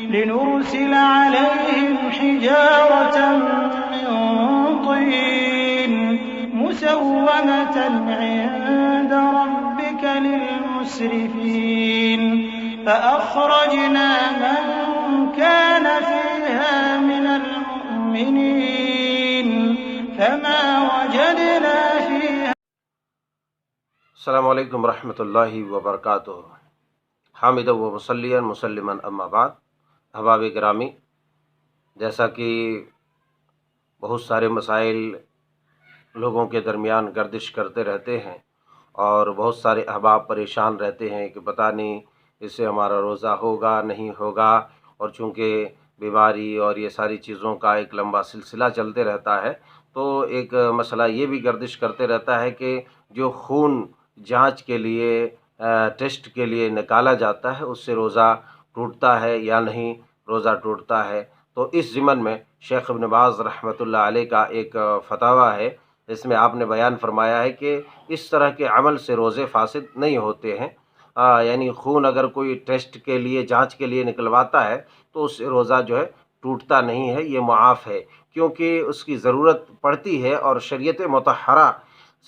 لنرسل عليهم حجارة من طين مسومة عند ربك للمسرفين فأخرجنا من كان فيها من المؤمنين فما وجدنا فيها. السلام علیکم ورحمۃ اللہ وبرکاتہ. حامدا و مصلیًا مسلما اما بعد. احباب گرامی، جیسا کہ بہت سارے مسائل لوگوں کے درمیان گردش کرتے رہتے ہیں اور بہت سارے احباب پریشان رہتے ہیں کہ پتہ نہیں اس سے ہمارا روزہ ہوگا نہیں ہوگا، اور چونکہ بیماری اور یہ ساری چیزوں کا ایک لمبا سلسلہ چلتے رہتا ہے تو ایک مسئلہ یہ بھی گردش کرتے رہتا ہے کہ جو خون جانچ کے لیے ٹیسٹ کے لیے نکالا جاتا ہے اس سے روزہ ٹوٹتا ہے یا نہیں روزہ ٹوٹتا ہے. تو اس ضمن میں شیخ ابن باز رحمۃ اللہ علیہ کا ایک فتاویٰ ہے، اس میں آپ نے بیان فرمایا ہے کہ اس طرح کے عمل سے روزے فاسد نہیں ہوتے ہیں. یعنی خون اگر کوئی ٹیسٹ کے لیے جانچ کے لیے نکلواتا ہے تو اس سے روزہ جو ہے ٹوٹتا نہیں ہے، یہ معاف ہے، کیونکہ اس کی ضرورت پڑتی ہے اور شریعت مطہرہ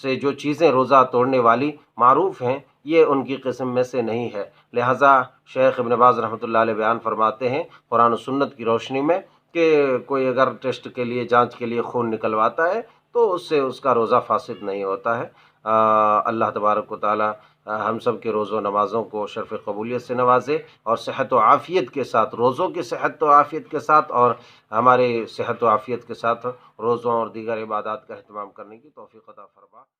سے جو چیزیں روزہ توڑنے والی معروف ہیں یہ ان کی قسم میں سے نہیں ہے. لہٰذا شیخ ابن باز رحمۃ اللہ علیہ بیان فرماتے ہیں قرآن و سنت کی روشنی میں کہ کوئی اگر ٹیسٹ کے لیے جانچ کے لیے خون نکلواتا ہے تو اس سے اس کا روزہ فاسد نہیں ہوتا ہے. اللہ تبارک و تعالی ہم سب کے روزوں نمازوں کو شرف قبولیت سے نوازے اور صحت و عافیت کے ساتھ، روزوں کی صحت و عافیت کے ساتھ اور ہمارے صحت و عافیت کے ساتھ روزوں اور دیگر عبادات کا اہتمام کرنے کی توفیق عطا فرما.